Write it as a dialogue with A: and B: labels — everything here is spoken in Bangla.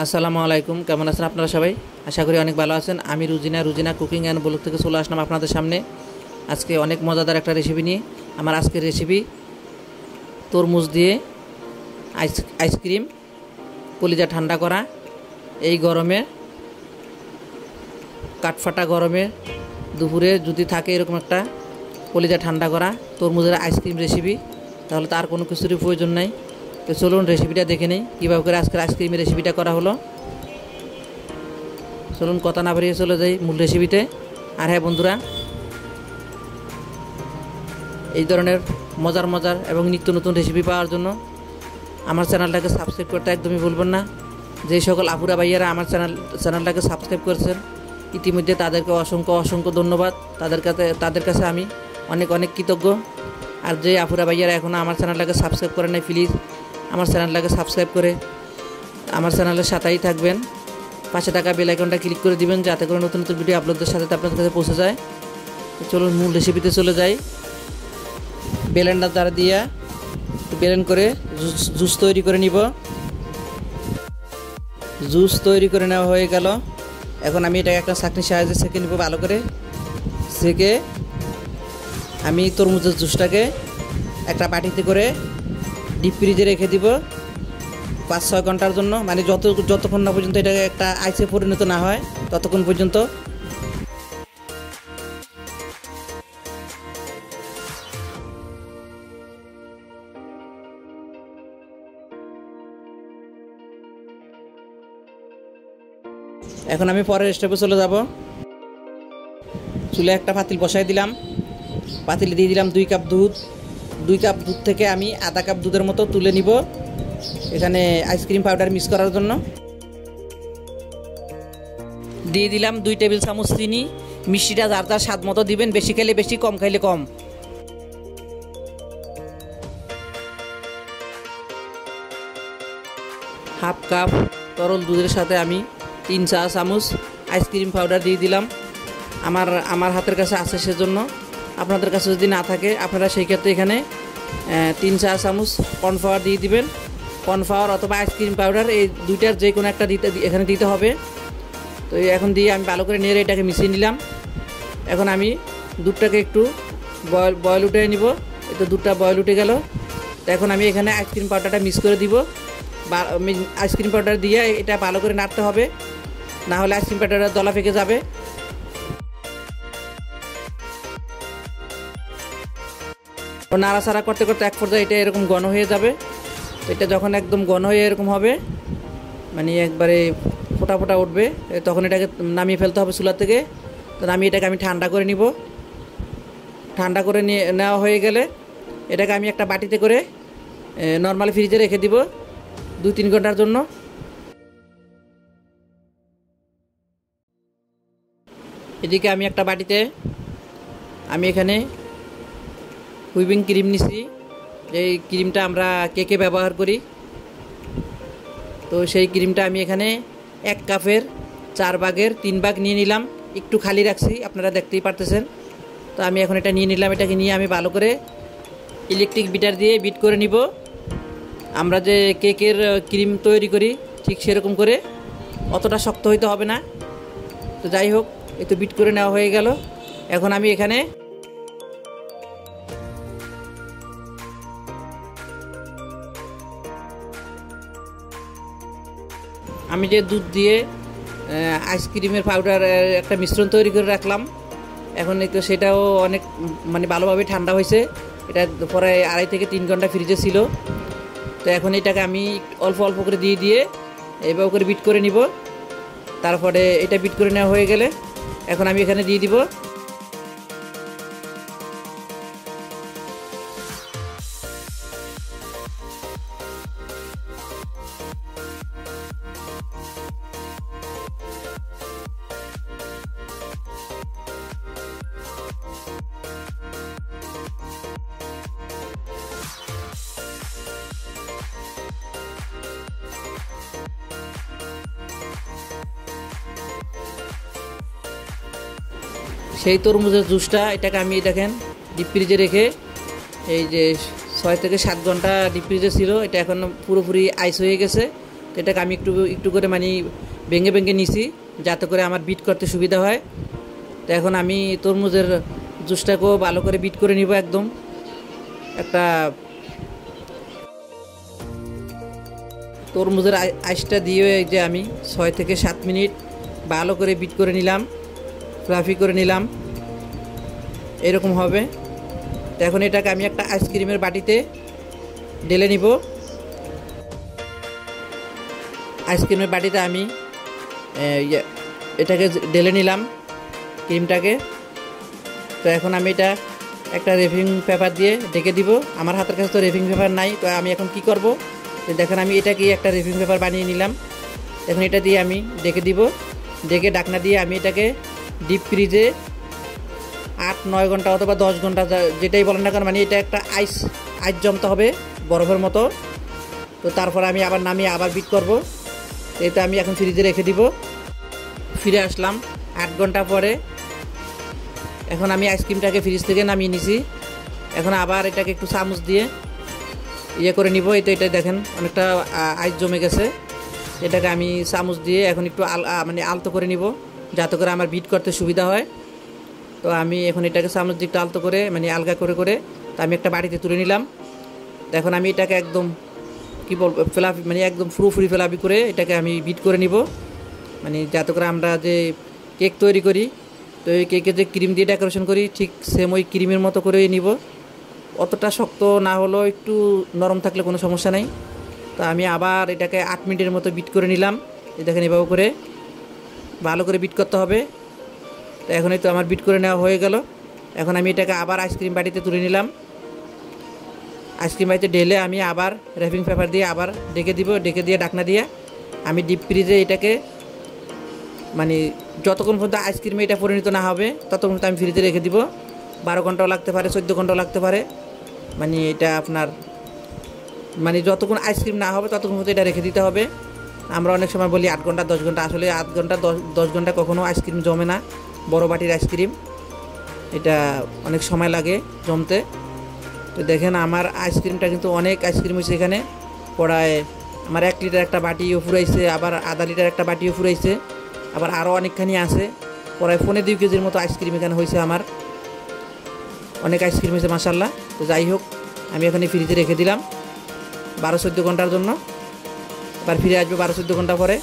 A: আসসালামু আলাইকুম, কেমন আছেন আপনারা সবাই? আশা করি অনেক ভালো আছেন। আমি রুজিনা কুকিং অ্যান্ড ব্লগ থেকে চলে আসলাম আপনাদের সামনে আজকে অনেক মজাদার একটা রেসিপি নিয়ে। আমার আজকের রেসিপি তরমুজ দিয়ে আইসক্রিম, কলিজা ঠান্ডা করা। এই গরমে, কাঠফাটা গরমে দুপুরে যদি থাকে এরকম একটা কলিজা ঠান্ডা করা তরমুজের আইসক্রিম রেসিপি, তাহলে তার কোনো কিছুরই প্রয়োজন নাই। তো চলুন রেসিপিটা দেখে নেই কীভাবে করে আজকের আইসক্রিমের রেসিপিটা করা হলো। চলুন কথা না বাড়িয়ে চলে যাই মূল রেসিপিতে। আর হ্যাঁ বন্ধুরা, এই ধরনের মজার এবং নিত্য নতুন রেসিপি পাওয়ার জন্য আমার চ্যানেলটাকে সাবস্ক্রাইব করতে একদমই ভুলবেন না। যে সকল আপুরা ভাইয়ারা আমার চ্যানেলটাকে সাবস্ক্রাইব করেছেন ইতিমধ্যে তাদেরকে অসংখ্য ধন্যবাদ। তাদের কাছে আমি অনেক কৃতজ্ঞ। আর যে আপুরা ভাইয়ারা এখনও আমার চ্যানেলটাকে সাবস্ক্রাইব করেন নাই, প্লিজ আমার চ্যানেলটাকে সাবস্ক্রাইব করে আমার চ্যানেলের সাথেই থাকবেন। পাশে থাকা বেল আইকনটা ক্লিক করে দিবেন যাতে করে নতুন ভিডিও আপলোডের সাথে আপনাদের কাছে পৌঁছে যায়। চলুন মূল রেসিপিতে চলে যাই। ব্লেন্ডার দ্বারা দিয়ে ব্লেন্ড করে জুস তৈরি করে নিব। জুস তৈরি করে নেওয়া হয়ে গেল। এখন আমি এটাকে একটা ছাঁকনির সাহায্যে সেঁকে নিব। ভালো করে সেঁকে আমি তরমুজের জুসটাকে একটা বাটিতে করে ডিপ ফ্রিজে রেখে দিব 5-6 ঘন্টার জন্য। মানে যতক্ষণ না পর্যন্ত এটা একটা আইসে পরিণত না হয় ততক্ষণ পর্যন্ত। এখন আমি পরের স্টেপে চলে যাব। চুলে একটা পাতিল বসাই দিলাম। পাতিলে দিয়ে দিলাম 2 কাপ দুধ। 2 কাপ দুধ থেকে আমি আধা কাপ দুধের মতো তুলে নিব এখানে আইসক্রিম পাউডার মিক্স করার জন্য। দিয়ে দিলাম 2 টেবিল চামচ চিনি। মিষ্টিটা যার স্বাদ মতো দিবেন, বেশি খেলে বেশি, কম খাইলে কম। হাফ কাপ তরল দুধের সাথে আমি 3 চা চামচ আইসক্রিম পাউডার দিয়ে দিলাম। আমার হাতের কাছে আছে সেজন্য, আপনাদের কাছে যদি না থাকে আপনারা সেই ক্ষেত্রে এখানে 3 চা চামচ কর্নফ্লাওয়ার দিয়ে দিবেন। কর্নফ্লাওয়ার অথবা আইসক্রিম পাউডার, এই দুইটার যে কোনো একটা এখানে দিতে হবে। তো এখন দিয়ে আমি ভালো করে নেড়ে এটাকে মিশিয়ে নিলাম। এখন আমি দুধটাকে একটু বয়েল উঠে নিব। তো দুধটা বয়েল উঠে গেল। তো এখন আমি এখানে আইসক্রিম পাউডারটা মিক্স করে দিব। আইসক্রিম পাউডার দিয়ে এটা ভালো করে নাড়তে হবে, না হলে আইসক্রিম পাউডারের দলা ফেঁকে যাবে। নাড়াচাড়া করতে করতে এক পর্যায়ে এটা এরকম ঘন হয়ে যাবে। তো এটা যখন একদম ঘন হয়ে এরকম হবে, মানে একবারে ফোটা উঠবে, তখন এটাকে নামিয়ে ফেলতে হবে চুলা থেকে। তো নামিয়ে এটাকে আমি ঠান্ডা করে নিব। ঠান্ডা করে নেওয়া হয়ে গেলে এটাকে আমি একটা বাটিতে করে নর্মাল ফ্রিজে রেখে দিব 2-3 ঘন্টার জন্য। এদিকে আমি একটা বাটিতে আমি এখানে হুইপিং ক্রিম নিছি। এই ক্রিমটা আমরা কেকে ব্যবহার করি। তো সেই ক্রিমটা আমি এখানে 1 কাপের 4 ভাগের 3 ভাগ নিয়ে নিলাম। একটু খালি রাখছি, আপনারা দেখতেই পারতেছেন। তো আমি এখন এটা নিয়ে নিলাম। এটাকে নিয়ে আমি ভালো করে ইলেকট্রিক বিটার দিয়ে বিট করে নিব। আমরা যে কেকের ক্রিম তৈরি করি ঠিক সেরকম করে, অতটা শক্ত হইতে হবে না। তো যাই হোক, এই তো বিট করে নেওয়া হয়ে গেল। এখন আমি এখানে যে দুধ দিয়ে আইসক্রিমের পাউডার একটা মিশ্রণ তৈরি করে রাখলাম, এখন এই তো সেটাও অনেক মানে ভালোভাবে ঠান্ডা হয়েছে। এটা পরে 2.5 থেকে 3 ঘন্টা ফ্রিজে ছিল। তো এখন এটাকে আমি অল্প করে দিয়ে এভাবে করে বিট করে নিব। তারপরে এটা বিট করে নেওয়া হয়ে গেলে এখন আমি এখানে দিয়ে দিব সেই তরমুজের জুসটা। এটাকে আমি দেখেন ডিপ ফ্রিজে রেখে, এই যে 6 থেকে 7 ঘন্টা ডিপ ফ্রিজে ছিল, এটা এখন পুরোপুরি আইস হয়ে গেছে। তো এটাকে আমি একটু একটু করে মানে ভেঙে ভেঙে নিছি যাতে করে আমার বিট করতে সুবিধা হয়। তো এখন আমি তরমুজের জুসটাকেও ভালো করে বিট করে নিব। একদম একটা তরমুজের আইসটা দিয়ে যে আমি 6 থেকে 7 মিনিট ভালো করে বিট করে নিলাম, ফ্লাফি করে নিলাম, এরকম হবে। তো এখন এটাকে আমি একটা আইসক্রিমের বাটিতে ঢেলে নিব। আইসক্রিমের বাটিতে আমি এটাকে ঢেলে নিলাম ক্রিমটাকে। তো এখন আমি এটা একটা রেপিং পেপার দিয়ে ঢেকে দিব। আমার হাতের কাছে তো রেপিং পেপার নাই, তো আমি এখন কি করব, তো দেখেন আমি এটাকে একটা রেপিং পেপার বানিয়ে নিলাম। এখন এটা দিয়ে আমি ঢেকে দিব। ঢেকে ঢাকনা দিয়ে আমি এটাকে ডিপ ফ্রিজে 8-9 ঘন্টা অথবা 10 ঘন্টা যেটাই বলেন না কেন, মানে এটা একটা আইস জমতে হবে বরফের মতো। তো তারপর আমি আবার নামিয়ে আবার বিট করব। এটা আমি এখন ফ্রিজে রেখে দিব। ফিরে আসলাম 8 ঘন্টা পরে। এখন আমি আইসক্রিমটাকে ফ্রিজ থেকে নামিয়ে নিছি। এখন আবার এটাকে একটু চামচ দিয়ে করে নিব। এটা দেখেন অনেকটা আইস জমে গেছে। এটাকে আমি চামচ দিয়ে এখন একটু মানে আলতো করে নিব যাতে করে আমার বিট করতে সুবিধা হয়। তো আমি এখন এটাকে চামচ দিয়ে একটু আলতো করে মানে আলগা করে করে তো আমি একটা বাটিতে তুলে নিলাম। এখন আমি এটাকে একদম কী বলবো ফেলাফি মানে একদম ফুরুফুরি ফেলাফি করে এটাকে আমি বিট করে নিব, মানে যাতে করে আমরা যে কেক তৈরি করি তো এই কেকে যে ক্রিম দিয়ে ডেকোরেশন করি ঠিক সেম ওই ক্রিমের মতো করেই নিব। অতটা শক্ত না হলেও একটু নরম থাকলে কোনো সমস্যা নেই। তো আমি আবার এটাকে 8 মিনিটের মতো বিট করে নিলাম। এই দেখেন এভাবে করে ভালো করে বিট করতে হবে। তো এখনই তো আমার বিট করে নেওয়া হয়ে গেল। এখন আমি এটাকে আবার আইসক্রিম বাটিতে তুলে নিলাম। আইসক্রিম বাটিতে ঢেলে আমি আবার র্যাপিং পেপার দিয়ে আবার ঢেকে দিব। ঢেকে দিয়ে ঢাকনা দিয়ে আমি ডিপ ফ্রিজে এটাকে মানে যতক্ষণ পর্যন্ত আইসক্রিমে এটা পরিণত না হবে ততক্ষণ পর্যন্ত আমি ফ্রিজে রেখে দিব। 12 ঘন্টাও লাগতে পারে, 14 ঘন্টাও লাগতে পারে। মানে এটা আপনার মানে যতক্ষণ আইসক্রিম না হবে ততক্ষণ পর্যন্ত এটা রেখে দিতে হবে। আমরা অনেক সময় বলি 8 ঘন্টা 10 ঘন্টা, আসলে 8 ঘন্টা 10 ঘন্টা কখনো আইসক্রিম জমে না। বড় বাটির আইসক্রিম এটা অনেক সময় লাগে জমতে। তো দেখেন আমার আইসক্রিমটা কিন্তু অনেক আইসক্রিম হয়েছে এখানে। প্রায় আমার 1 লিটার একটা বাটিও ফুরাইছে, আবার আধা লিটার একটা বাটিও ফুরাইছে, আবার আরও অনেকখানি আছে। প্রায় 2.5 কেজির মতো আইসক্রিম এখানে হয়েছে আমার। অনেক আইসক্রিম হয়েছে মাশাআল্লাহ। তো যাই হোক আমি এখানে ফ্রিজে রেখে দিলাম 12-14 ঘন্টার জন্য। আবার ফিরে আসবে 12-14 ঘন্টা পরে।